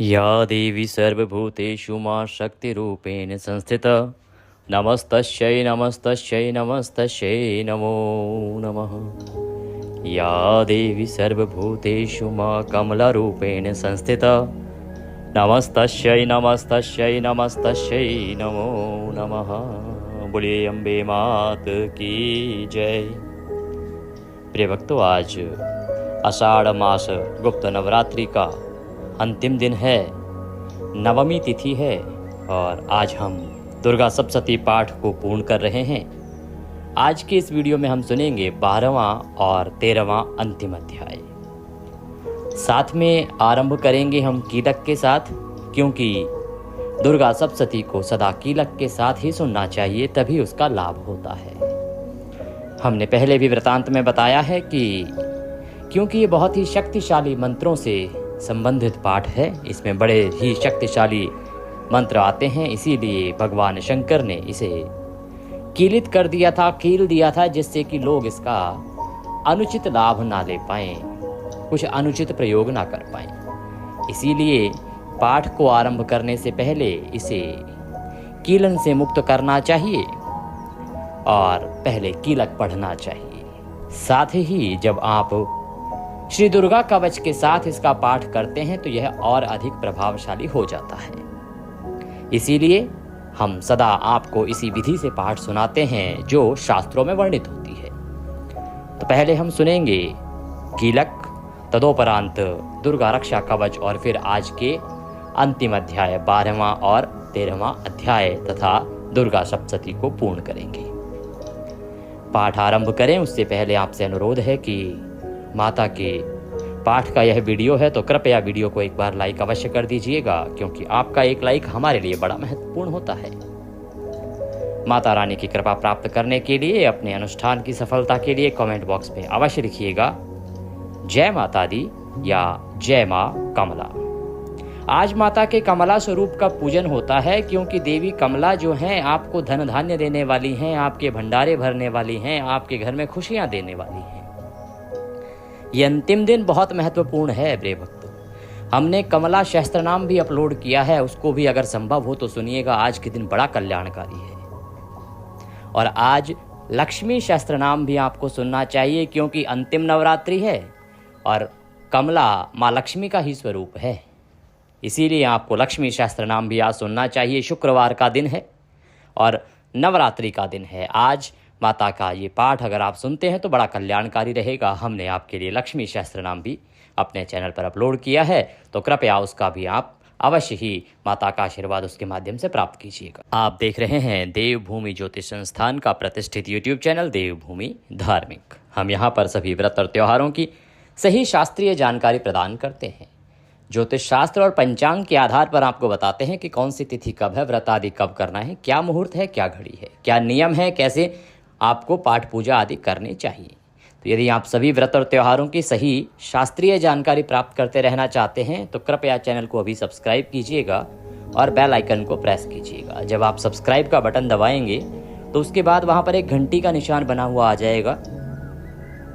या देवी सर्वभूतेषु मा शक्तिरूपेण संस्थिता नमस्तस्यै नमस्तस्यै नमस्तस्यै नमो नमः। या देवी सर्वभूतेषु मा कमलारूपेण संस्थिता नमस्तस्यै नमस्तस्यै नमस्तस्यै नमो नमः। बोलिए अम्बे मात की जय। प्रिय भक्तों, आज आषाढ़ मास गुप्त नवरात्रि का अंतिम दिन है, नवमी तिथि है और आज हम दुर्गा सप्तशती पाठ को पूर्ण कर रहे हैं। आज के इस वीडियो में हम सुनेंगे 12वां और 13वां अंतिम अध्याय। साथ में आरंभ करेंगे हम कीलक के साथ, क्योंकि दुर्गा सप्तशती को सदा कीलक के साथ ही सुनना चाहिए, तभी उसका लाभ होता है। हमने पहले भी वृतांत में बताया है कि क्योंकि ये बहुत ही शक्तिशाली मंत्रों से संबंधित पाठ है, इसमें बड़े ही शक्तिशाली मंत्र आते हैं, इसीलिए भगवान शंकर ने इसे कीलित कर दिया था, कील दिया था, जिससे कि लोग इसका अनुचित लाभ ना ले पाएं, कुछ अनुचित प्रयोग ना कर पाएं। इसीलिए पाठ को आरंभ करने से पहले इसे कीलन से मुक्त करना चाहिए और पहले कीलक पढ़ना चाहिए। साथ ही जब आप श्री दुर्गा कवच के साथ इसका पाठ करते हैं तो यह और अधिक प्रभावशाली हो जाता है। इसीलिए हम सदा आपको इसी विधि से पाठ सुनाते हैं जो शास्त्रों में वर्णित होती है। तो पहले हम सुनेंगे कीलक, तदोपरांत दुर्गा रक्षा कवच और फिर आज के अंतिम अध्याय 12वां और 13वां अध्याय तथा दुर्गा सप्तशती को पूर्ण करेंगे। पाठ आरंभ करें उससे पहले आपसे अनुरोध है कि माता के पाठ का यह वीडियो है तो कृपया वीडियो को एक बार लाइक अवश्य कर दीजिएगा, क्योंकि आपका एक लाइक हमारे लिए बड़ा महत्वपूर्ण होता है। माता रानी की कृपा प्राप्त करने के लिए, अपने अनुष्ठान की सफलता के लिए कमेंट बॉक्स में अवश्य लिखिएगा जय माता दी या जय माँ कमला। आज माता के कमला स्वरूप का पूजन होता है, क्योंकि देवी कमला जो हैं आपको धन धान्य देने वाली हैं, आपके भंडारे भरने वाली हैं, आपके घर में खुशियां देने वाली हैं। ये अंतिम दिन बहुत महत्वपूर्ण है प्रिय भक्तों। हमने कमला शस्त्र नाम भी अपलोड किया है, उसको भी अगर संभव हो तो सुनिएगा। आज के दिन बड़ा कल्याणकारी है। और आज लक्ष्मी शस्त्र नाम भी आपको सुनना चाहिए, क्योंकि अंतिम नवरात्रि है और कमला माँ लक्ष्मी का ही स्वरूप है, इसीलिए आपको लक्ष्मी शस्त्र नाम भी आज सुनना चाहिए। शुक्रवार का दिन है और नवरात्रि का दिन है। आज माता का ये पाठ अगर आप सुनते हैं तो बड़ा कल्याणकारी रहेगा। हमने आपके लिए लक्ष्मी शस्त्र नाम भी अपने चैनल पर अपलोड किया है, तो कृपया उसका भी आप अवश्य ही माता का आशीर्वाद उसके माध्यम से प्राप्त कीजिएगा। आप देख रहे हैं देवभूमि ज्योतिष संस्थान का प्रतिष्ठित यूट्यूब चैनल देवभूमि धार्मिक। हम यहाँ पर सभी व्रत और त्योहारों की सही शास्त्रीय जानकारी प्रदान करते हैं। ज्योतिष शास्त्र और पंचांग के आधार पर आपको बताते हैं कि कौन सी तिथि कब है, व्रत आदि कब करना है, क्या मुहूर्त है, क्या घड़ी है, क्या नियम है, कैसे आपको पाठ पूजा आदि करनी चाहिए। तो यदि आप सभी व्रत और त्योहारों की सही शास्त्रीय जानकारी प्राप्त करते रहना चाहते हैं तो कृपया चैनल को अभी सब्सक्राइब कीजिएगा और बेल आइकन को प्रेस कीजिएगा। जब आप सब्सक्राइब का बटन दबाएंगे तो उसके बाद वहाँ पर एक घंटी का निशान बना हुआ आ जाएगा।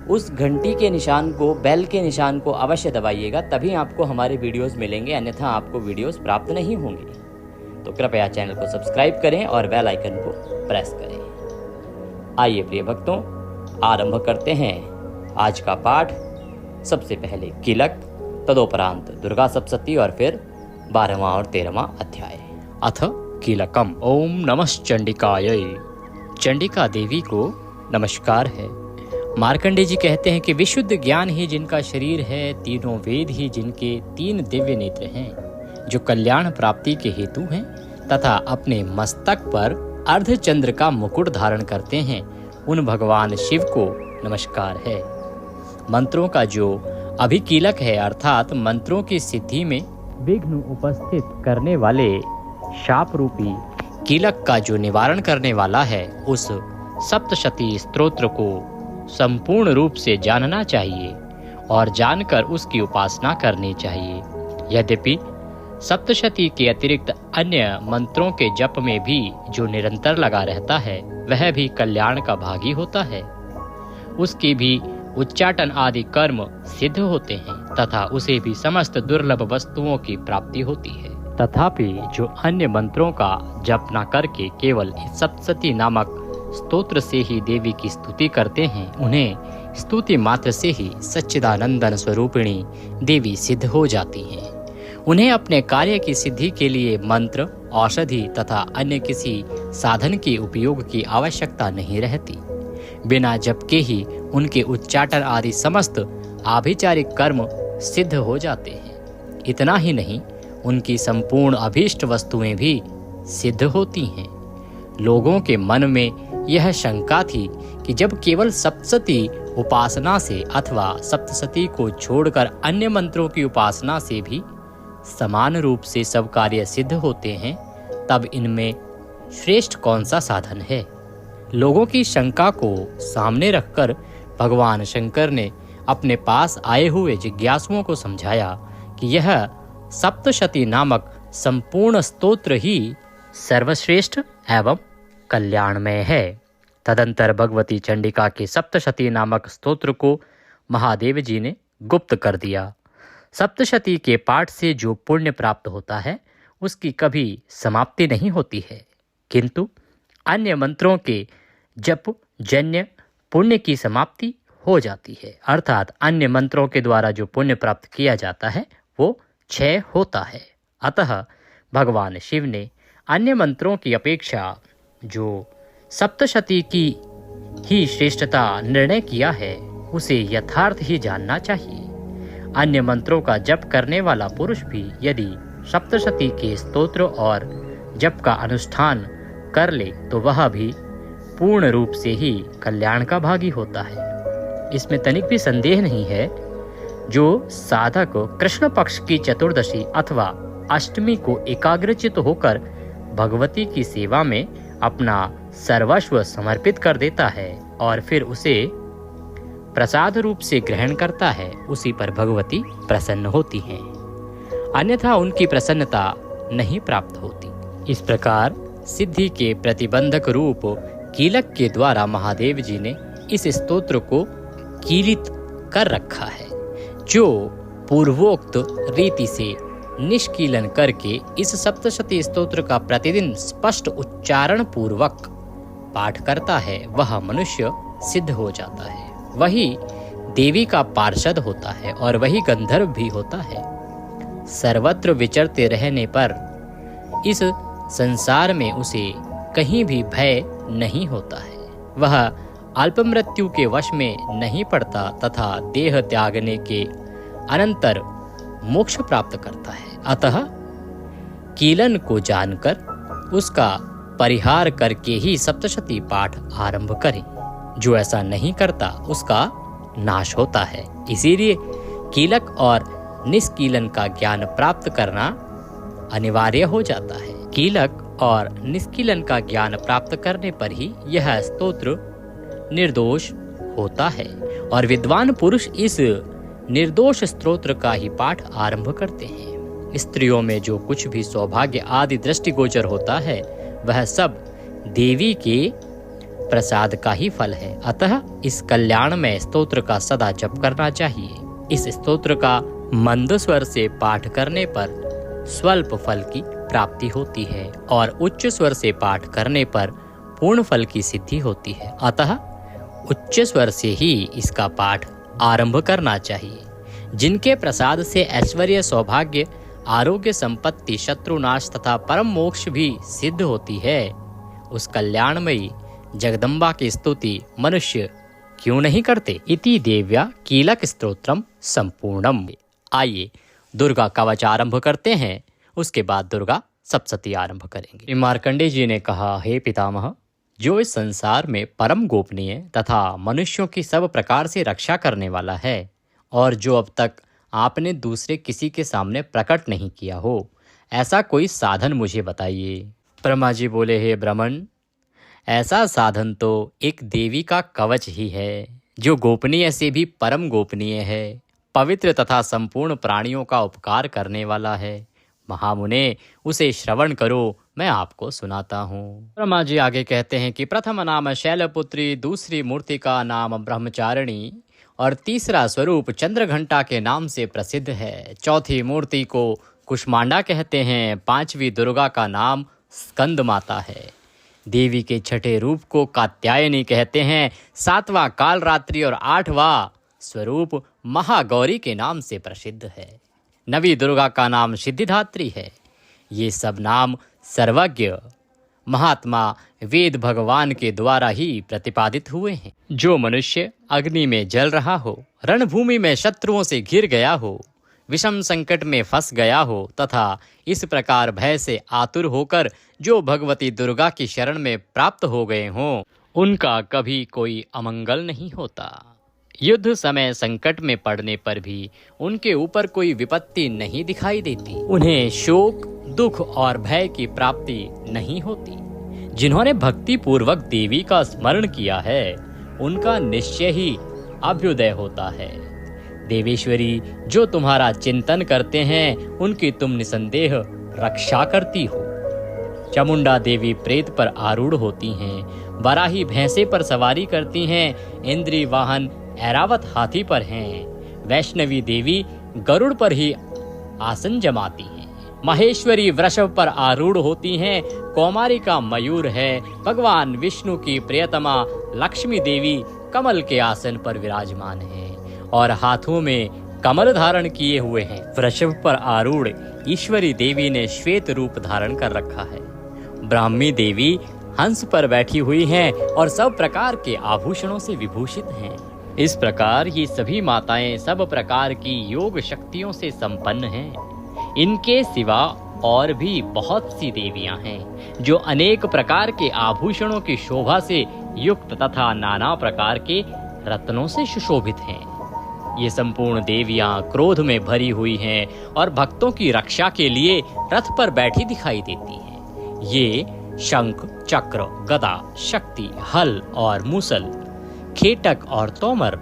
उस घंटी के निशान को, बेल के निशान को अवश्य दबाइएगा, तभी आपको हमारे वीडियोस मिलेंगे, अन्यथा आपको वीडियोस प्राप्त नहीं होंगे। तो कृपया चैनल को सब्सक्राइब करें और बेल आइकन को प्रेस करें। आइए प्रिय भक्तों, आरंभ करते हैं आज का पाठ। सबसे पहले कीलक, तदोपरांत दुर्गा सप्तशती और फिर 12वां और 13वां अध्याय। अथ कीलकम। ओम नमः चंडिकायै। चंडिका देवी को नमस्कार है। मार्कंडेय जी कहते हैं कि विशुद्ध ज्ञान ही जिनका शरीर है, तीनों वेद ही जिनके 3 दिव्य नेत्र हैं, जो कल्याण प्राप्ति के हेतु हैं तथा अपने मस्तक पर अर्धचंद्र का मुकुट धारण करते हैं, उन भगवान शिव को नमस्कार है। मंत्रों का जो अभिकीलक है, अर्थात मंत्रों की सिद्धि में विघ्न उपस्थित करने वाले शाप रूपी कीलक का जो निवारण करने वाला है, उस सप्तशती स्तोत्र को संपूर्ण रूप से जानना चाहिए और जानकर उसकी उपासना करनी चाहिए। यद्यपि सप्तशती के अतिरिक्त अन्य मंत्रों के जप में भी जो निरंतर लगा रहता है वह भी कल्याण का भागी होता है। उसकी भी उच्चाटन आदि कर्म सिद्ध होते हैं तथा उसे भी समस्त दुर्लभ वस्तुओं की प्राप्ति होती है। तथापि जो अन्य मंत्रों का जप न करके केवल इस सप्तशती नामक स्तोत्र से ही देवी की स्तुति करते हैं, उन्हें स्तुति मात्र से ही सच्चिदानंदन स्वरूपिणी देवी सिद्ध हो जाती हैं। उन्हें अपने कार्य की सिद्धि के लिए मंत्र, औषधि तथा अन्य किसी साधन के उपयोग की आवश्यकता नहीं रहती। बिना जप के ही उनके उच्चाटन आदि समस्त आभिचारिक कर्म सिद्ध हो जाते हैं। इतना ही नहीं, उनकी संपूर्ण अभीष्ट वस्तुएं भी सिद्ध होती हैं। लोगों के मन में यह शंका थी कि जब केवल सप्तशती उपासना से अथवा सप्तशती को छोड़कर अन्य मंत्रों की उपासना से भी समान रूप से सब कार्य सिद्ध होते हैं, तब इनमें श्रेष्ठ कौन सा साधन है। लोगों की शंका को सामने रखकर भगवान शंकर ने अपने पास आए हुए जिज्ञासुओं को समझाया कि यह सप्तशती नामक संपूर्ण स्तोत्र ही सर्वश्रेष्ठ एवं कल्याणमय है। तदंतर भगवती चंडिका के सप्तशती नामक स्तोत्र को महादेव जी ने गुप्त कर दिया। सप्तशती के पाठ से जो पुण्य प्राप्त होता है उसकी कभी समाप्ति नहीं होती है, किंतु अन्य मंत्रों के जप जन्य पुण्य की समाप्ति हो जाती है। अर्थात अन्य मंत्रों के द्वारा जो पुण्य प्राप्त किया जाता है वो क्षय होता है। अतः भगवान शिव ने अन्य मंत्रों की अपेक्षा जो सप्तशती की ही श्रेष्ठता निर्णय किया है, उसे यथार्थ ही जानना चाहिए। अन्य मंत्रों का जप करने वाला पुरुष भी यदि सप्तशती के स्तोत्र और जप का अनुष्ठान कर ले तो वह भी पूर्ण रूप से ही कल्याण का भागी होता है। इसमें तनिक भी संदेह नहीं है। जो साधक कृष्ण पक्ष की चतुर्दशी अथवा अष्टमी को एकाग्रचित होकर भगवती की सेवा में अपना सर्वस्व समर्पित कर देता है और फिर उसे प्रसाद रूप से ग्रहण करता है, उसी पर भगवती प्रसन्न होती हैं, अन्यथा उनकी प्रसन्नता नहीं प्राप्त होती। इस प्रकार सिद्धि के प्रतिबंधक रूप कीलक के द्वारा महादेव जी ने इस स्तोत्र को कीलित कर रखा है, जो पूर्वोक्त रीति से निष्कीलन करके इस सप्तशती स्तोत्र का प्रतिदिन स्पष्ट उच्चारण पूर्वक पाठ करता है, वह मनुष्य सिद्ध हो जाता है। वही देवी का पार्षद होता है और वही गंधर्व भी होता है। सर्वत्र विचरते रहने पर इस संसार में उसे कहीं भी भय नहीं होता है। वह अल्प मृत्यु के वश में नहीं पड़ता तथा देह त्यागने के अनंतर मोक्ष प्राप्त करता है। अतः कीलन को जानकर उसका परिहार करके ही सप्तशती पाठ आरंभ करें। जो ऐसा नहीं करता उसका नाश होता है। इसीलिए कीलक और निष्कीलन का ज्ञान प्राप्त करना अनिवार्य हो जाता है। कीलक और निष्कीलन का ज्ञान प्राप्त करने पर ही यह स्तोत्र निर्दोष होता है और विद्वान पुरुष इस निर्दोष स्तोत्र का ही पाठ आरंभ करते हैं। स्त्रियों में जो कुछ भी सौभाग्य आदि दृष्टिगोचर होता है वह सब देवी के प्रसाद का ही फल है। अतः इस कल्याणमय स्तोत्र का सदा जप करना चाहिए। इस स्तोत्र का मंद स्वर से पाठ करने पर स्वल्प फल की प्राप्ति होती है और उच्च स्वर से पाठ करने पर पूर्ण फल की सिद्धि होती है। अतः उच्च स्वर से ही इसका पाठ आरंभ करना चाहिए। जिनके प्रसाद से ऐश्वर्य, सौभाग्य, आरोग्य, संपत्ति, शत्रुनाश तथा परम मोक्ष भी सिद्ध होती है, उस कल्याणमयी जगदम्बा की स्तुति मनुष्य क्यों नहीं करते। इति देव्या कीलक स्तोत्रम संपूर्णम। आइए दुर्गा कवच आरंभ करते हैं, उसके बाद दुर्गा सप्तशती आरंभ करेंगे। मार्कंडेय जी ने कहा, हे पितामह, जो इस संसार में परम गोपनीय तथा मनुष्यों की सब प्रकार से रक्षा करने वाला है और जो अब तक आपने दूसरे किसी के सामने प्रकट नहीं किया हो, ऐसा कोई साधन मुझे बताइए। ब्रह्मा जी बोले, हे ब्राह्मण, ऐसा साधन तो एक देवी का कवच ही है, जो गोपनीय से भी परम गोपनीय है, पवित्र तथा संपूर्ण प्राणियों का उपकार करने वाला है। महामुने, उसे श्रवण करो, मैं आपको सुनाता हूँ। ब्रह्मा जी आगे कहते हैं कि प्रथम नाम शैलपुत्री, दूसरी मूर्ति का नाम ब्रह्मचारिणी और तीसरा स्वरूप चंद्रघंटा के नाम से प्रसिद्ध है। चौथी मूर्ति को कुष्मांडा कहते हैं। पांचवी दुर्गा का नाम स्कंद माता है। देवी के छठे रूप को कात्यायनी कहते हैं। सातवां कालरात्रि और आठवां स्वरूप महागौरी के नाम से प्रसिद्ध है। नवी दुर्गा का नाम सिद्धिदात्री है। ये सब नाम सर्वज्ञ महात्मा वेद भगवान के द्वारा ही प्रतिपादित हुए हैं। जो मनुष्य अग्नि में जल रहा हो, रणभूमि में शत्रुओं से घिर गया हो, विषम संकट में फंस गया हो तथा इस प्रकार भय से आतुर होकर जो भगवती दुर्गा की शरण में प्राप्त हो गए हों, उनका कभी कोई अमंगल नहीं होता। युद्ध समय संकट में पड़ने पर भी उनके ऊपर कोई विपत्ति नहीं दिखाई देती। उन्हें शोक, दुख और भय की प्राप्ति नहीं होती। जिन्होंने भक्ति पूर्वक देवी का स्मरण किया है, उनका निश्चय ही अभ्युदय होता है। देवेश्वरी, जो तुम्हारा चिंतन करते हैं, उनकी तुम निसंदेह रक्षा करती हो। चामुंडा देवी प्रेत पर आरूढ़ होती हैं, वराही भैंसे पर सवारी करती हैं, इंद्री वाहन ऐरावत हाथी पर हैं, वैष्णवी देवी गरुड़ पर ही आसन जमाती हैं, महेश्वरी वृषभ पर आरूढ़ होती हैं, कौमारी का मयूर है, भगवान विष्णु की प्रियतमा लक्ष्मी देवी कमल के आसन पर विराजमान है और हाथों में कमल धारण किए हुए हैं। वृषभ पर आरूढ़ ईश्वरी देवी ने श्वेत रूप धारण कर रखा है। ब्राह्मी देवी हंस पर बैठी हुई हैं और सब प्रकार के आभूषणों से विभूषित हैं। इस प्रकार ये सभी माताएं सब प्रकार की योग शक्तियों से संपन्न हैं। इनके सिवा और भी बहुत सी देवियां हैं जो अनेक प्रकार के आभूषणों की शोभा से युक्त तथा नाना प्रकार के रत्नों से सुशोभित हैं। ये संपूर्ण देवियां क्रोध में भरी हुई हैं और भक्तों की रक्षा के लिए रथ पर बैठी दिखाई देती हैं। ये शंख, चक्र, गदा, शक्ति, हल और मूसल, खेटक और तोमर,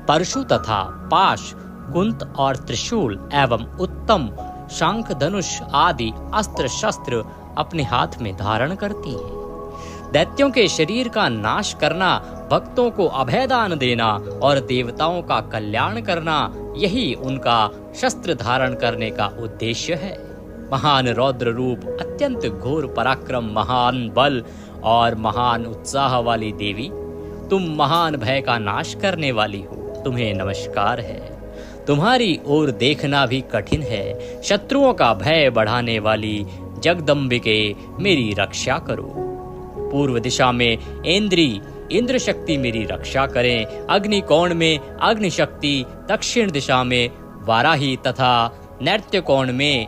परशु तथा पाश, कुंत और त्रिशूल एवं उत्तम शंख, धनुष आदि अस्त्र शस्त्र अपने हाथ में धारण करती हैं। दैत्यों के शरीर का नाश करना, भक्तों को अभयदान देना और देवताओं का कल्याण करना, यही उनका शस्त्र धारण करने का उद्देश्य है। महान रौद्र रूप, अत्यंत घोर पराक्रम, महान बल और महान उत्साह वाली देवी, तुम महान भय का नाश करने वाली हो। तुम्हें नमस्कार है। तुम्हारी ओर देखना भी कठिन है। शत्रुओं का भय बढ़ाने वाली जगदम्बिके, मेरी रक्षा करो। पूर्व दिशा में इंद्र शक्ति मेरी रक्षा करें। अग्नि कोण में अग्नि शक्ति, दक्षिण दिशा में वाराही तथा नैत्य कोण में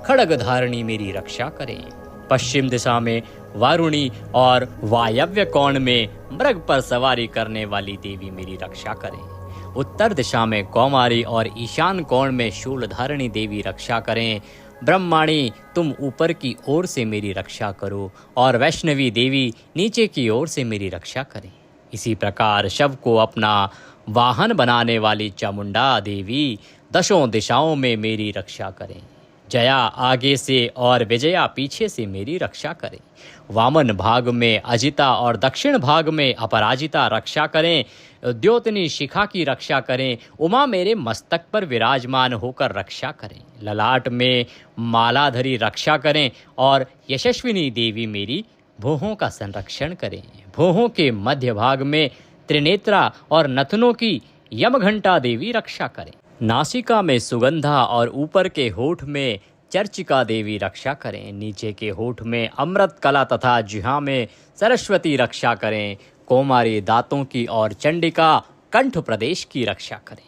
खड्ग धारणी मेरी रक्षा करें। पश्चिम दिशा में वारुणी और वायव्य कोण में मृग पर सवारी करने वाली देवी मेरी रक्षा करें। उत्तर दिशा में कौमारी और ईशान कोण में शूल धारणी देवी रक्षा करें। ब्रह्माणी, तुम ऊपर की ओर से मेरी रक्षा करो और वैष्णवी देवी नीचे की ओर से मेरी रक्षा करें। इसी प्रकार शव को अपना वाहन बनाने वाली चामुंडा देवी दशों दिशाओं में मेरी रक्षा करें। जया आगे से और विजया पीछे से मेरी रक्षा करें। वामन भाग में अजिता और दक्षिण भाग में अपराजिता रक्षा करें। द्योतनी शिखा की रक्षा करें। उमा मेरे मस्तक पर विराजमान होकर रक्षा करें। ललाट में मालाधरी रक्षा करें और यशस्विनी देवी मेरी भौहों का संरक्षण करें। भौहों के मध्य भाग में त्रिनेत्रा और नथनों की यमघंटा देवी रक्षा करें। नासिका में सुगंधा और ऊपर के होठ में चर्चिका देवी रक्षा करें। नीचे के होठ में अमृत कला तथा जिह्वा में सरस्वती रक्षा करें। कौमारी दांतों की और चंडिका कंठ प्रदेश की रक्षा करें।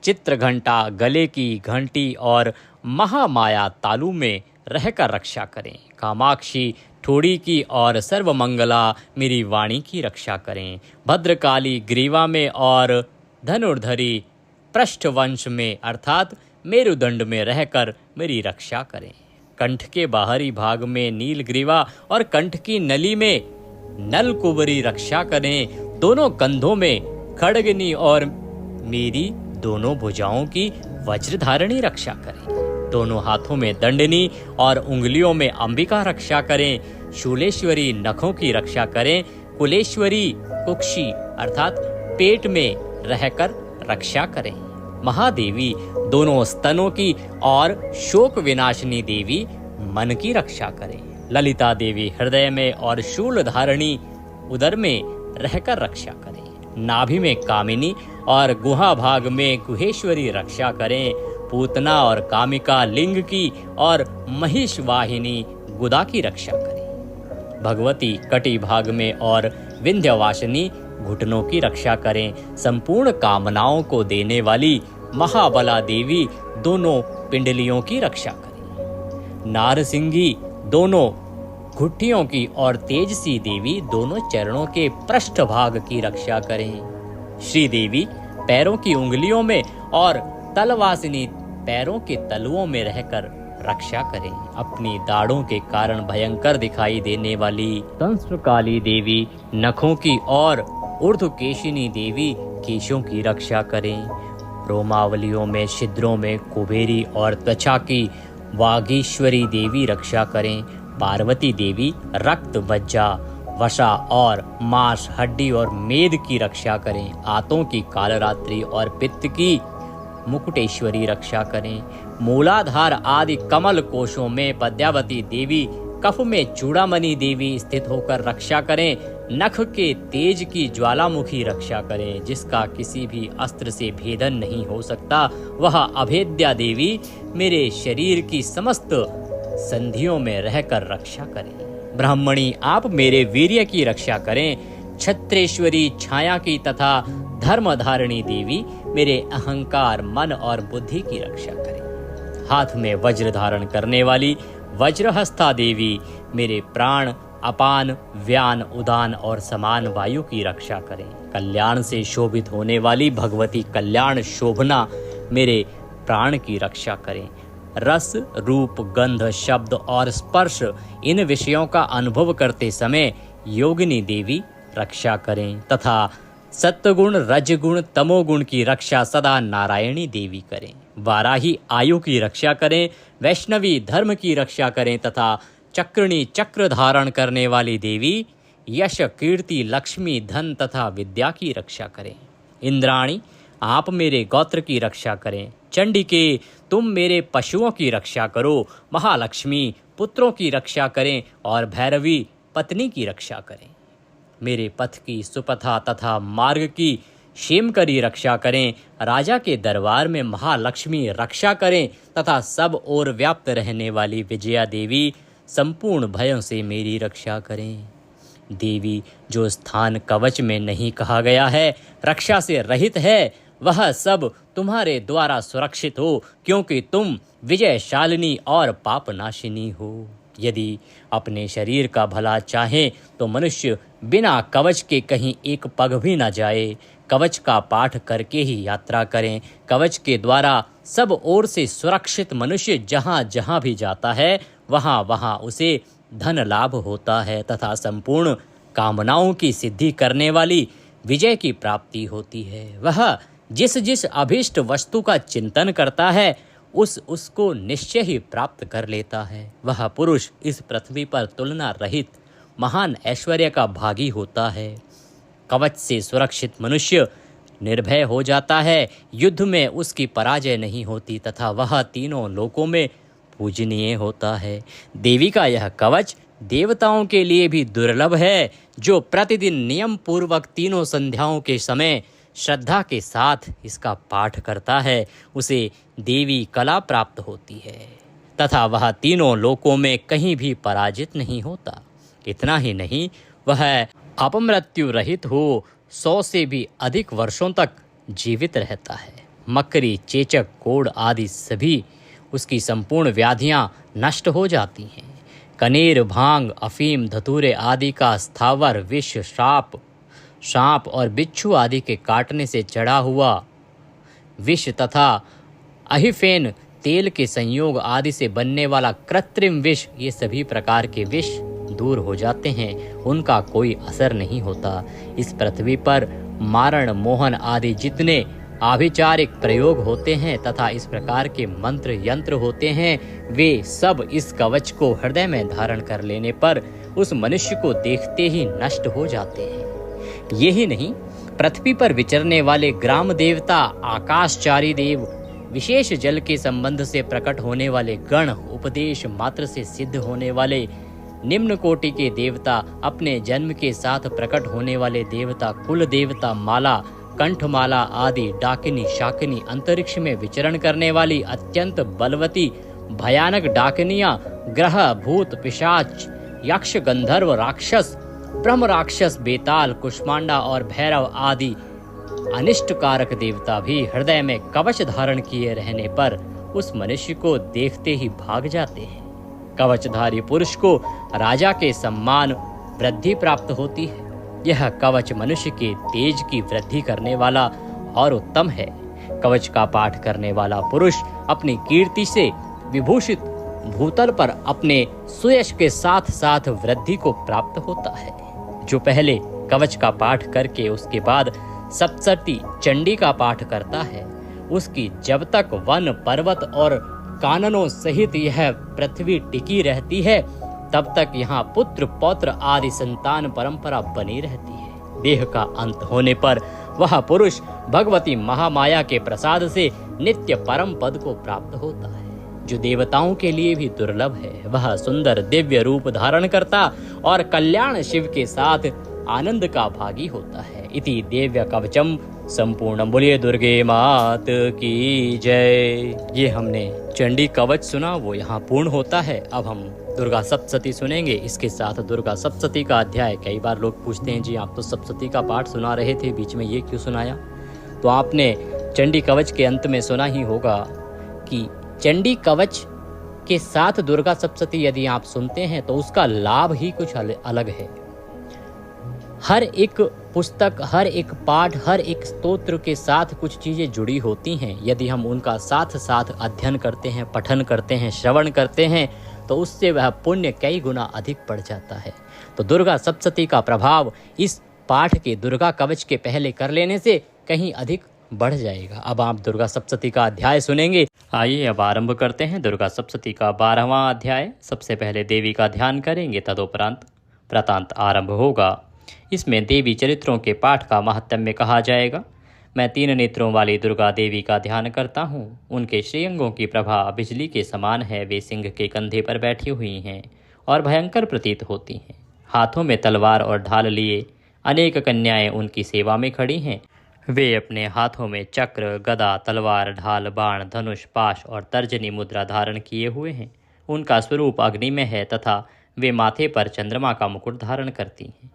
चित्र घंटा गले की घंटी और महामाया तालु में रहकर रक्षा करें। कामाक्षी ठोड़ी की और सर्वमंगला मेरी वाणी की रक्षा करें। भद्रकाली ग्रीवा में और धनुर्धरी पृष्ठवंश में अर्थात मेरुदंड में रहकर मेरी रक्षा करें। कंठ के बाहरी भाग में नीलग्रीवा और कंठ की नली में नलकुबरी रक्षा करें। दोनों कंधों में खड्गनी और मेरी दोनों भुजाओं की वज्रधारणी रक्षा करें। दोनों हाथों में दंडनी और उंगलियों में अंबिका रक्षा करें। शूलेश्वरी नखों की रक्षा करें। कुलेश्वरी कुक्षी अर्थात पेट में रहकर रक्षा करें। महादेवी दोनों स्तनों की और शोक विनाशिनी देवी मन की रक्षा करें। ललिता देवी हृदय में और शूल धारणी उदर में रहकर रक्षा करें। नाभि में कामिनी और गुहा भाग में गुहेश्वरी रक्षा करें। पूतना और कामिका लिंग की और महिष वाहिनी गुदा की रक्षा करें। भगवती कटी भाग में और विंध्यवासिनी घुटनों की रक्षा करें। संपूर्ण कामनाओं को देने वाली महाबला देवी दोनों पिंडलियों की रक्षा करें। नारसिंगी दोनों घुट्टियों की और तेजसी देवी दोनों चरणों के पृष्ठभाग की रक्षा करें। श्री देवी पैरों की उंगलियों में और तलवासिनी पैरों के तलुओं में रहकर रक्षा करें। अपनी दाढ़ों के कारण भयंकर दिखाई देने वाली संस्त्रकाली देवी नखों की और ऊर्ध्वकेशिनी देवी केशों की रक्षा करें। रोमावलियों में छिद्रों में कुबेरी और त्वचा की वागीश्वरी देवी रक्षा करें। पार्वती देवी रक्त मज्जा वसा और मांस हड्डी और मेद की रक्षा करें। आंतों की कालरात्रि और पित्त की मुकुटेश्वरी रक्षा करें। मूलाधार आदि कमल कोशों में पद्यावती देवी, कफ में चूड़ामणि देवी स्थित होकर रक्षा करें। नख के तेज की ज्वालामुखी रक्षा करें, जिसका किसी भी अस्त्र से भेदन नहीं हो सकता। वह अभेद्या देवी मेरे शरीर की समस्त संधियों में रहकर रक्षा करें। ब्राह्मणी आप मेरे वीर्य की रक्षा करें। छत्रेश्वरी छाया की तथा धर्मधारिणी देवी मेरे अहंकार मन और बुद्धि की रक्षा करें। हाथ में वज्र धारण करने वाली वज्रहस्ता देवी मेरे प्राण अपान व्यान उदान और समान वायु की रक्षा करें। कल्याण से शोभित होने वाली भगवती कल्याण शोभना मेरे प्राण की रक्षा करें। रस रूप गंध शब्द और स्पर्श इन विषयों का अनुभव करते समय योगिनी देवी रक्षा करें तथा सत्वगुण रजगुण तमोगुण की रक्षा सदा नारायणी देवी करें। वाराही आयु की रक्षा करें। वैष्णवी धर्म की रक्षा करें तथा चक्रणी चक्र धारण करने वाली देवी यश कीर्ति लक्ष्मी धन तथा विद्या की रक्षा करें। इंद्राणी आप मेरे गोत्र की रक्षा करें। चंडिके तुम मेरे पशुओं की रक्षा करो। महालक्ष्मी पुत्रों की रक्षा करें और भैरवी पत्नी की रक्षा करें। मेरे पथ की सुपथा तथा मार्ग की क्षेमकरी रक्षा करें। राजा के दरबार में महालक्ष्मी रक्षा करें तथा सब ओर व्याप्त रहने वाली विजया देवी संपूर्ण भयों से मेरी रक्षा करें। देवी जो स्थान कवच में नहीं कहा गया है रक्षा से रहित है, वह सब तुम्हारे द्वारा सुरक्षित हो, क्योंकि तुम विजयशालिनी और पापनाशिनी हो। यदि अपने शरीर का भला चाहे तो मनुष्य बिना कवच के कहीं एक पग भी न जाए। कवच का पाठ करके ही यात्रा करें। कवच के द्वारा सब ओर से सुरक्षित मनुष्य जहाँ जहाँ भी जाता है वहाँ वहाँ उसे धन लाभ होता है तथा संपूर्ण कामनाओं की सिद्धि करने वाली विजय की प्राप्ति होती है। वह जिस जिस अभीष्ट वस्तु का चिंतन करता है उसको निश्चय ही प्राप्त कर लेता है। वह पुरुष इस पृथ्वी पर तुलना रहित महान ऐश्वर्य का भागी होता है। कवच से सुरक्षित मनुष्य निर्भय हो जाता है। युद्ध में उसकी पराजय नहीं होती तथा वह तीनों लोकों में पूजनीय होता है। देवी का यह कवच देवताओं के लिए भी दुर्लभ है। जो प्रतिदिन नियम पूर्वक तीनों संध्याओं के समय श्रद्धा के साथ इसका पाठ करता है उसे देवी कला प्राप्त होती है तथा वह तीनों लोकों में कहीं भी पराजित नहीं होता। इतना ही नहीं, वह अपमृत्यु रहित हो 100 से भी अधिक वर्षों तक जीवित रहता है। मकरी चेचक कोढ़ आदि सभी उसकी संपूर्ण व्याधियां नष्ट हो जाती हैं। कनेर भांग अफीम धतूरे आदि का स्थावर विष सांप और बिच्छू आदि के काटने से चढ़ा हुआ विष तथा अहिफेन तेल के संयोग आदि से बनने वाला कृत्रिम विष, ये सभी प्रकार के विष दूर हो जाते हैं, उनका कोई असर नहीं होता। इस पृथ्वी पर मारण मोहन आदि जितने आभिचारिक प्रयोग होते हैं तथा इस प्रकार के मंत्र यंत्र होते हैं, वे सब इस कवच को हृदय में धारण कर लेने पर उस मनुष्य को देखते ही नष्ट हो जाते हैं। यही नहीं, पृथ्वी पर विचरने वाले ग्राम देवता, आकाशचारी देव, विशेष जल के संबंध से प्रकट होने वाले गण, उपदेश मात्र से सिद्ध होने वाले निम्न कोटि के देवता, अपने जन्म के साथ प्रकट होने वाले देवता, कुल देवता, माला, कंठमाला आदि, डाकिनी, शाकिनी, अंतरिक्ष में विचरण करने वाली अत्यंत बलवती भयानक डाकिनियां, ग्रह, भूत, पिशाच, यक्ष, गंधर्व, राक्षस, ब्रह्म राक्षस, बेताल, कुष्मांडा और भैरव आदि अनिष्टकारक देवता भी हृदय में कवच धारण किए रहने पर उस मनुष्य को देखते ही भाग जाते हैं। कवचधारी पुरुष को राजा के सम्मान वृद्धि प्राप्त होती है। यह कवच मनुष्य के तेज की वृद्धि करने वाला और उत्तम है। कवच का पाठ करने वाला पुरुष अपनी कीर्ति से विभूषित भूतल पर अपने सुयश के साथ साथ वृद्धि को प्राप्त होता है। जो पहले कवच का पाठ करके उसके बाद सप्तशती चंडी का पाठ करता है, उसकी जब तक वन, पर्वत और काननों सहित यह पृथ्वी टिकी रहती है, तब तक यहाँ पुत्र, पौत्र आदि संतान परंपरा बनी रहती है। देह का अंत होने पर वह पुरुष भगवती महामाया के प्रसाद से नित्य परम पद को प्राप्त होता है, जो देवताओं के लिए भी दुर्लभ है। वह सुंदर दिव्य रूप धारण करता और कल्याण शिव के साथ आनंद का भागी होता है। इति दिव्य कवचम संपूर्ण। बोलिए दुर्गे मात की जय। ये हमने चंडी कवच सुना, वो यहाँ पूर्ण होता है। अब हम दुर्गा सप्तशती सुनेंगे। इसके साथ दुर्गा सप्तशती का अध्याय, कई बार लोग पूछते हैं जी आप तो सप्तशती का पाठ सुना रहे थे, बीच में ये क्यों सुनाया? तो आपने चंडी कवच के अंत में सुना ही होगा कि चंडी कवच के साथ दुर्गा सप्तशती यदि आप सुनते हैं तो उसका लाभ ही कुछ अलग है। हर एक पुस्तक, हर एक पाठ, हर एक स्तोत्र के साथ कुछ चीज़ें जुड़ी होती हैं। यदि हम उनका साथ साथ अध्ययन करते हैं, पठन करते हैं, श्रवण करते हैं, तो उससे वह पुण्य कई गुना अधिक बढ़ जाता है। तो दुर्गा सप्तशती का प्रभाव इस पाठ के दुर्गा कवच के पहले कर लेने से कहीं अधिक बढ़ जाएगा। अब आप दुर्गा सप्तशती का अध्याय सुनेंगे। आइए अब आरंभ करते हैं दुर्गा सप्तशती का 12वां अध्याय। सबसे पहले देवी का ध्यान करेंगे, तदुपरांत वृतांत आरंभ होगा। इसमें देवी चरित्रों के पाठ का महात्म्य कहा जाएगा। मैं 3 नेत्रों वाली दुर्गा देवी का ध्यान करता हूँ। उनके श्रीअंगों की प्रभा बिजली के समान है। वे सिंह के कंधे पर बैठी हुई हैं और भयंकर प्रतीत होती हैं। हाथों में तलवार और ढाल लिए अनेक कन्याएं उनकी सेवा में खड़ी हैं। वे अपने हाथों में चक्र, गदा, तलवार, ढाल, बाण, धनुष, पाश और तर्जनी मुद्रा धारण किए हुए हैं। उनका स्वरूप अग्नि में है तथा वे माथे पर चंद्रमा का मुकुट धारण करती हैं।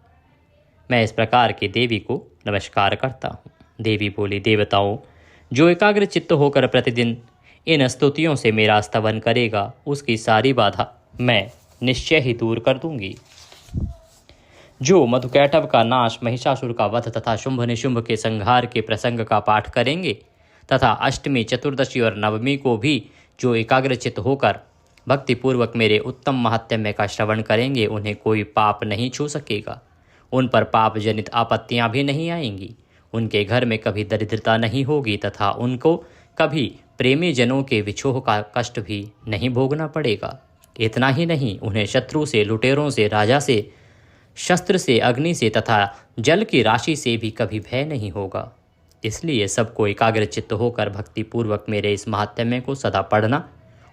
मैं इस प्रकार की देवी को नमस्कार करता हूँ। देवी बोली, देवताओं, जो एकाग्र चित्त होकर प्रतिदिन इन स्तुतियों से मेरा स्तवन करेगा, उसकी सारी बाधा मैं निश्चय ही दूर कर दूंगी। जो मधुकैटभ का नाश, महिषासुर का वध तथा शुंभ निशुंभ के संहार के प्रसंग का पाठ करेंगे तथा अष्टमी, चतुर्दशी और नवमी को भी जो एकाग्रचित होकर भक्तिपूर्वक मेरे उत्तम महात्म्य का श्रवण करेंगे, उन्हें कोई पाप नहीं छू सकेगा। उन पर पाप जनित आपत्तियां भी नहीं आएंगी। उनके घर में कभी दरिद्रता नहीं होगी तथा उनको कभी प्रेमी जनों के विछोह का कष्ट भी नहीं भोगना पड़ेगा। इतना ही नहीं, उन्हें शत्रु से, लुटेरों से, राजा से, शस्त्र से, अग्नि से तथा जल की राशि से भी कभी भय नहीं होगा। इसलिए सबको एकाग्रचित्त होकर भक्तिपूर्वक मेरे इस महात्म्य को सदा पढ़ना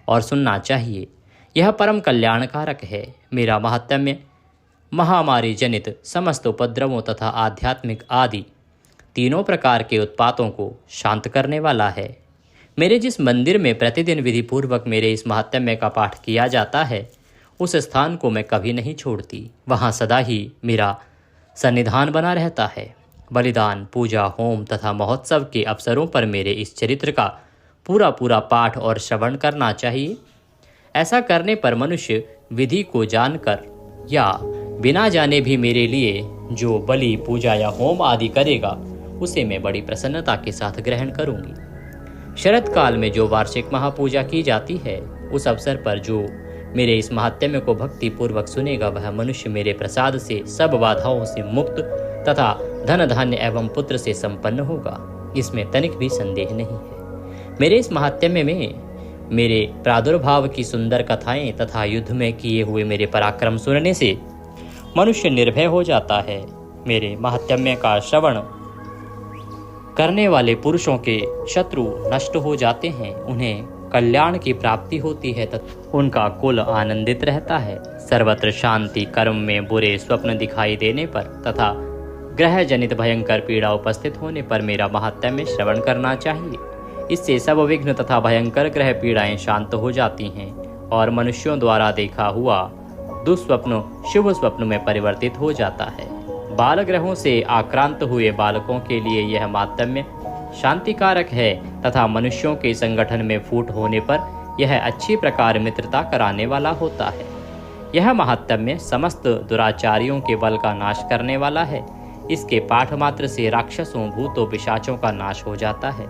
और सुनना चाहिए। यह परम कल्याणकारक है। मेरा महात्म्य महामारी जनित समस्त उपद्रवों तथा आध्यात्मिक आदि तीनों प्रकार के उत्पातों को शांत करने वाला है। मेरे जिस मंदिर में प्रतिदिन विधिपूर्वक मेरे इस महात्म्य का पाठ किया जाता है, उस स्थान को मैं कभी नहीं छोड़ती। वहाँ सदा ही मेरा सन्निधान बना रहता है। बलिदान, पूजा, होम तथा महोत्सव के अवसरों पर मेरे इस चरित्र का पूरा पूरा पाठ और श्रवण करना चाहिए। ऐसा करने पर मनुष्य विधि को जानकर या बिना जाने भी मेरे लिए जो बलि, पूजा या होम आदि करेगा, उसे मैं बड़ी प्रसन्नता के साथ ग्रहण करूंगी। शरद काल में जो वार्षिक महापूजा की जाती है, उस अवसर पर जो मेरे इस महात्म्य को भक्ति पूर्वक सुनेगा, वह मनुष्य मेरे प्रसाद से सब बाधाओं से मुक्त तथा धन, धान्य एवं पुत्र से संपन्न होगा। इसमें तनिक भी संदेह नहीं है। मेरे इस महात्म्य में मेरे प्रादुर्भाव की सुंदर कथाएं तथा युद्ध में किए हुए मेरे पराक्रम सुनने से मनुष्य निर्भय हो जाता है। मेरे महात्म्य का श्रवण करने वाले पुरुषों के शत्रु नष्ट हो जाते हैं, उन्हें कल्याण की प्राप्ति होती है तथा उनका कुल आनंदित रहता है। सर्वत्र शांति, कर्म में बुरे स्वप्न दिखाई देने पर तथा ग्रह जनित भयंकर पीड़ा उपस्थित होने पर मेरा महात्म्य श्रवण करना चाहिए। इससे सब विघ्न तथा भयंकर ग्रह पीड़ाएं शांत हो जाती हैं और मनुष्यों द्वारा देखा हुआ दुस्वप्न शुभ स्वप्न में परिवर्तित हो जाता है। बाल ग्रहों से आक्रांत हुए बालकों के लिए यह मातम्य शांतिकारक है तथा मनुष्यों के संगठन में फूट होने पर यह अच्छी प्रकार मित्रता कराने वाला होता है। यह महात्म्य समस्त दुराचारियों के बल का नाश करने वाला है। इसके पाठ मात्र से राक्षसों, भूतों, पिशाचों का नाश हो जाता है।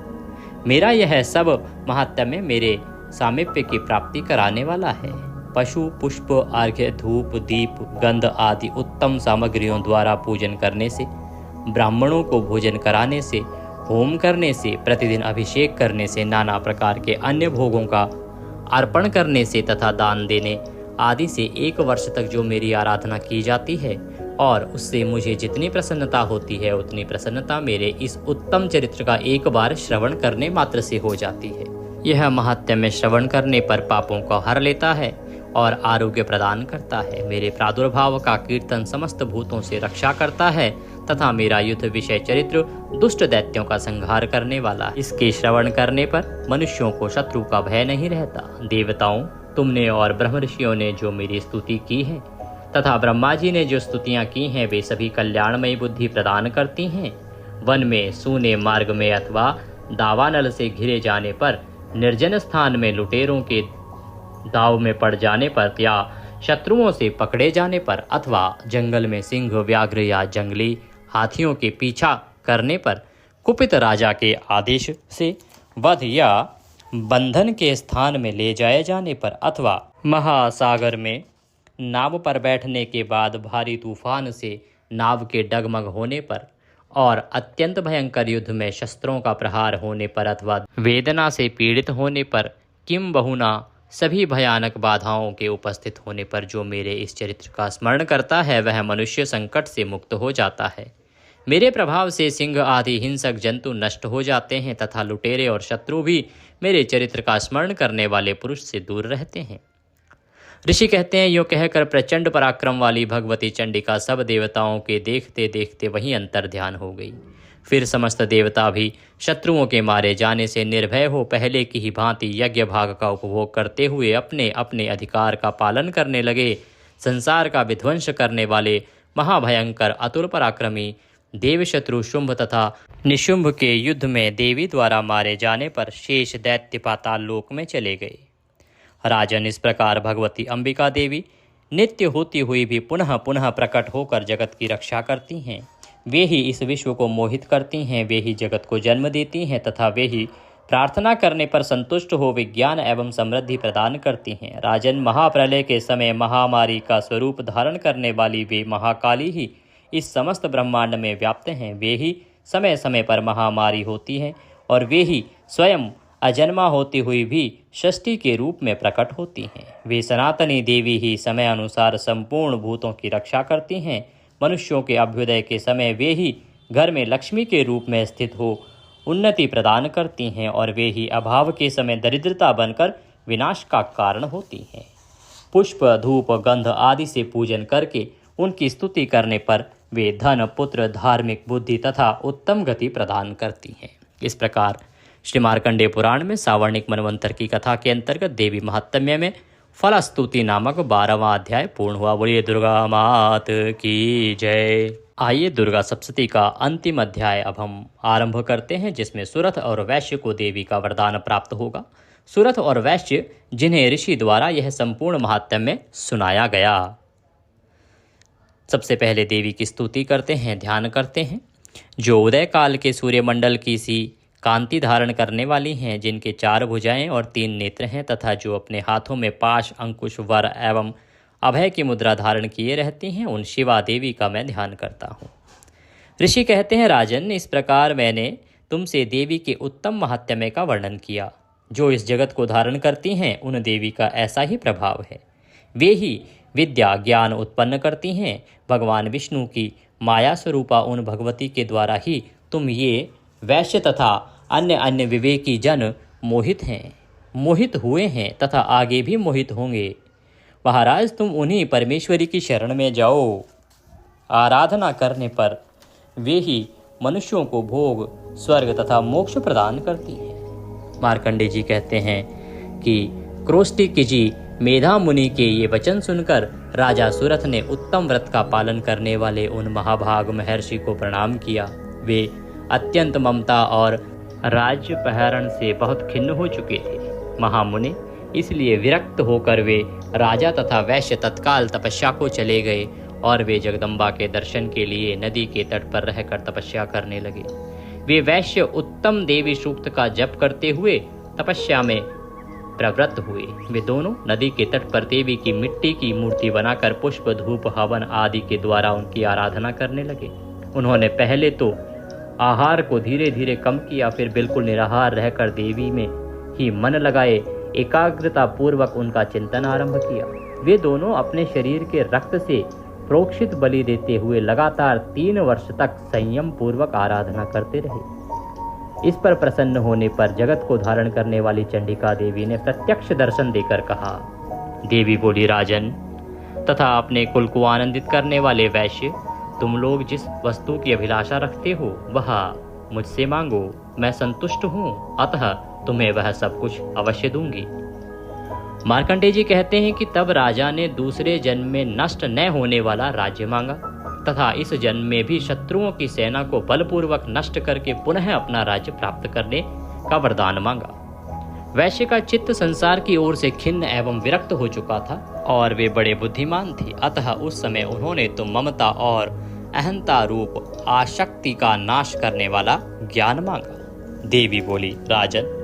मेरा यह सब महात्म्य मेरे सामीप्य की प्राप्ति कराने वाला है। पशु, पुष्प, अर्घ्य, धूप, दीप, गंध आदि उत्तम सामग्रियों द्वारा पूजन करने से, ब्राह्मणों को भोजन कराने से, होम करने से, प्रतिदिन अभिषेक करने से, नाना प्रकार के अन्य भोगों का अर्पण करने से तथा दान देने आदि से 1 वर्ष तक जो मेरी आराधना की जाती है और उससे मुझे जितनी प्रसन्नता होती है उतनी प्रसन्नता मेरे इस उत्तम चरित्र का एक बार श्रवण करने मात्र से हो जाती है। यह महात्म्य श्रवण करने पर पापों को हर लेता है और आरोग्य प्रदान करता है। मेरे प्रादुर्भाव का कीर्तन समस्त भूतों से रक्षा करता है तथा मेरा युद्ध विषय चरित्र दुष्ट दैत्यों का संहार करने वाला है। इसके श्रवण करने पर मनुष्यों को शत्रु का भय नहीं रहता। देवताओं, तुमने और ब्रह्म ऋषियों ने जो मेरी स्तुति की है तथा ब्रह्मा जी ने जो स्तुतियां की हैं वे सभी कल्याणमयी बुद्धि प्रदान करती हैं। वन में, सूने मार्ग में अथवा दावानल से घिरे जाने पर, निर्जन स्थान में लुटेरों के दाव में पड़ जाने पर या शत्रुओं से पकड़े जाने पर अथवा जंगल में सिंह, व्याघ्र या जंगली हाथियों के पीछा करने पर, कुपित राजा के आदेश से वध या बंधन के स्थान में ले जाए जाने पर अथवा महासागर में नाव पर बैठने के बाद भारी तूफान से नाव के डगमग होने पर और अत्यंत भयंकर युद्ध में शस्त्रों का प्रहार होने पर अथवा वेदना से पीड़ित होने पर, किम बहुना सभी भयानक बाधाओं के उपस्थित होने पर जो मेरे इस चरित्र का स्मरण करता है वह मनुष्य संकट से मुक्त हो जाता है। मेरे प्रभाव से सिंह आदि हिंसक जंतु नष्ट हो जाते हैं तथा लुटेरे और शत्रु भी मेरे चरित्र का स्मरण करने वाले पुरुष से दूर रहते हैं। ऋषि कहते हैं, यो कहकर प्रचंड पराक्रम वाली भगवती चंडिका सब देवताओं के देखते देखते वहीं अंतर ध्यान हो गई। फिर समस्त देवता भी शत्रुओं के मारे जाने से निर्भय हो पहले की ही भांति यज्ञ भाग का उपभोग करते हुए अपने अपने अधिकार का पालन करने लगे। संसार का विध्वंस करने वाले महाभयंकर अतुल पराक्रमी देव शत्रु शुंभ तथा निशुंभ के युद्ध में देवी द्वारा मारे जाने पर शेष दैत्य पाताल लोक में चले गए। राजन, इस प्रकार भगवती अंबिका देवी नित्य होती हुई भी पुनः पुनः प्रकट होकर जगत की रक्षा करती हैं। वे ही इस विश्व को मोहित करती हैं, वे ही जगत को जन्म देती हैं तथा वे ही प्रार्थना करने पर संतुष्ट हो विज्ञान एवं समृद्धि प्रदान करती हैं। राजन, महाप्रलय के समय महामारी का स्वरूप धारण करने वाली वे महाकाली ही इस समस्त ब्रह्मांड में व्याप्त हैं। वे ही समय समय पर महामारी होती हैं और वे ही स्वयं अजन्मा होती हुई भी षष्ठी के रूप में प्रकट होती हैं। वे सनातनी देवी ही समय अनुसार संपूर्ण भूतों की रक्षा करती हैं। मनुष्यों के अभ्युदय के समय वे ही घर में लक्ष्मी के रूप में स्थित हो उन्नति प्रदान करती हैं और वे ही अभाव के समय दरिद्रता बनकर विनाश का कारण होती हैं। पुष्प, धूप, गंध आदि से पूजन करके उनकी स्तुति करने पर वे धन, पुत्र, धार्मिक बुद्धि तथा उत्तम गति प्रदान करती हैं। इस प्रकार श्री मार्कंडेय पुराण में सावर्णिक मनवंतर की कथा के अंतर्गत देवी महात्म्य में फलस्तुति नामक 12वां अध्याय पूर्ण हुआ। बोलिए दुर्गा मात की जय। आइए दुर्गा सप्तशती का अंतिम अध्याय अब हम आरंभ करते हैं, जिसमें सुरथ और वैश्य को देवी का वरदान प्राप्त होगा। सुरथ और वैश्य जिन्हें ऋषि द्वारा यह संपूर्ण महात्म्य सुनाया गया। सबसे पहले देवी की स्तुति करते हैं, ध्यान करते हैं। जो उदय काल के सूर्यमंडल की सी कांति धारण करने वाली हैं, जिनके 4 भुजाएं और 3 नेत्र हैं तथा जो अपने हाथों में पाश, अंकुश, वर एवं अभय की मुद्रा धारण किए रहती हैं, उन शिवा देवी का मैं ध्यान करता हूँ। ऋषि कहते हैं, राजन, इस प्रकार मैंने तुमसे देवी के उत्तम महात्म्य का वर्णन किया। जो इस जगत को धारण करती हैं उन देवी का ऐसा ही प्रभाव है। वे ही विद्या ज्ञान उत्पन्न करती हैं। भगवान विष्णु की माया स्वरूपा उन भगवती के द्वारा ही तुम ये वैश्य तथा अन्य अन्य विवेकी जन मोहित हुए हैं तथा आगे भी मोहित होंगे। महाराज, तुम उन्हीं परमेश्वरी की शरण में जाओ। आराधना करने पर वे ही मनुष्यों को भोग, स्वर्ग तथा मोक्ष प्रदान करती हैं। मार्कंडेय जी कहते हैं कि क्रोष्टिक जी मेधा मुनि के ये वचन सुनकर राजा सुरथ ने उत्तम व्रत का पालन करने वाले उन महाभाग महर्षि को प्रणाम किया। वे अत्यंत ममता और राज्यपहरण से बहुत खिन्न हो चुके थे। महामुनि इसलिए विरक्त होकर वे राजा तथा वैश्य तत्काल तपस्या को चले गए और वे जगदम्बा के दर्शन के लिए नदी के तट पर रहकर तपस्या करने लगे। वे वैश्य उत्तम देवी सूक्त का जप करते हुए तपस्या में प्रवृत्त हुए। वे दोनों नदी के तट पर देवी की मिट्टी की मूर्ति बनाकर पुष्प, धूप, हवन आदि के द्वारा उनकी आराधना करने लगे। उन्होंने पहले तो आहार को धीरे धीरे कम किया, फिर बिल्कुल निराहार रहकर देवी में ही मन लगाए एकाग्रता पूर्वक उनका चिंतन आरंभ किया। वे दोनों अपने शरीर के रक्त से प्रोक्षित बलि देते हुए लगातार 3 वर्ष तक संयम पूर्वक आराधना करते रहे। इस पर प्रसन्न होने पर जगत को धारण करने वाली चंडिका देवी ने प्रत्यक्ष दर्शन देकर कहा। देवी बोली, राजन तथा अपने कुल को आनंदित करने वाले वैश्य, तुम लोग जिस वस्तु की अभिलाषा रखते हो वह मुझसे मांगो, मैं संतुष्ट हूँ, अतः तुम्हें वह सब कुछ अवश्य दूंगी। मार्कंडेय जी कहते हैं कि तब राजा ने दूसरे जन्म में नष्ट न होने वाला राज्य मांगा तथा इस जन्म में भी शत्रुओं की सेना को बलपूर्वक नष्ट करके पुनः अपना राज्य प्राप्त करने का वरदान मांगा। वैश्य का चित्त संसार की ओर से खिन्न एवं विरक्त हो चुका था और वे बड़े बुद्धिमान थे, अतः उस समय उन्होंने तो ममता और अहंता रूप आसक्ति का नाश करने वाला ज्ञान मांगा। देवी बोली, राजन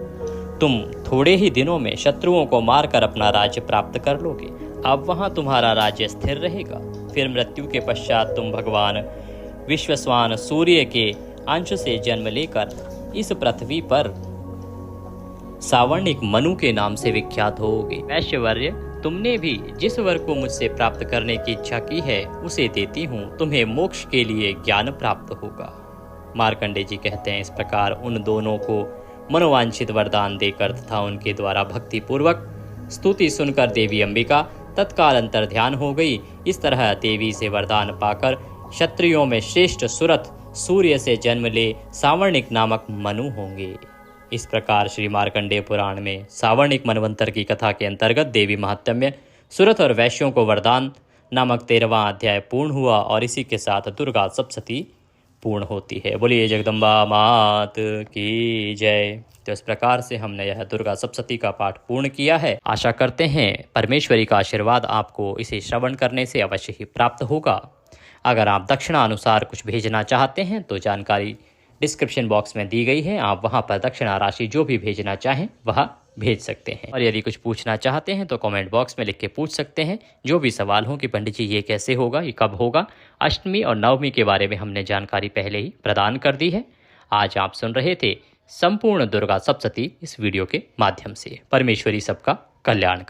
तुम थोड़े ही दिनों में शत्रुओं को मारकर अपना राज्य प्राप्त कर लोगे। अब वहां तुम्हारा राज्य स्थिर रहेगा। फिर मृत्यु के पश्चात तुम भगवान विश्वस्वान सूर्य के अंश से जन्म लेकर इस पृथ्वी पर सावर्णिक मनु के नाम से विख्यात होगे। वैश्यवर्य, तुमने भी जिस वर को मुझसे प्राप्त करने की इच्छा की है उसे देती हूँ, तुम्हें मोक्ष के लिए ज्ञान प्राप्त होगा। मार्कंडेय जी कहते हैं, इस प्रकार उन दोनों को मनोवांछित वरदान देकर तथा उनके द्वारा भक्ति पूर्वक स्तुति सुनकर देवी अंबिका तत्काल अंतर ध्यान हो गई। इस तरह देवी से वरदान पाकर क्षत्रियों में श्रेष्ठ सुरथ सूर्य से जन्म ले सावर्णिक नामक मनु होंगे। इस प्रकार श्री मार्कंडेय पुराण में सावर्णिक मनवंतर की कथा के अंतर्गत देवी महात्म्य, सुरथ और वैश्यों को वरदान नामक 13वां अध्याय पूर्ण हुआ और इसी के साथ दुर्गा सप्तशती पूर्ण होती है। बोलिए जगदम्बा मात की जय। तो इस प्रकार से हमने यह दुर्गा सप्तशती का पाठ पूर्ण किया है। आशा करते हैं परमेश्वरी का आशीर्वाद आपको इसे श्रवण करने से अवश्य ही प्राप्त होगा। अगर आप दक्षिणा अनुसार कुछ भेजना चाहते हैं तो जानकारी डिस्क्रिप्शन बॉक्स में दी गई है, आप वहां पर दक्षिणा राशि जो भी भेजना चाहें वह भेज सकते हैं। और यदि कुछ पूछना चाहते हैं तो कमेंट बॉक्स में लिख के पूछ सकते हैं। जो भी सवाल हो कि पंडित जी ये कैसे होगा, ये कब होगा, अष्टमी और नवमी के बारे में हमने जानकारी पहले ही प्रदान कर दी है। आज आप सुन रहे थे संपूर्ण दुर्गा सप्तशती इस वीडियो के माध्यम से। परमेश्वरी सबका कल्याण करे।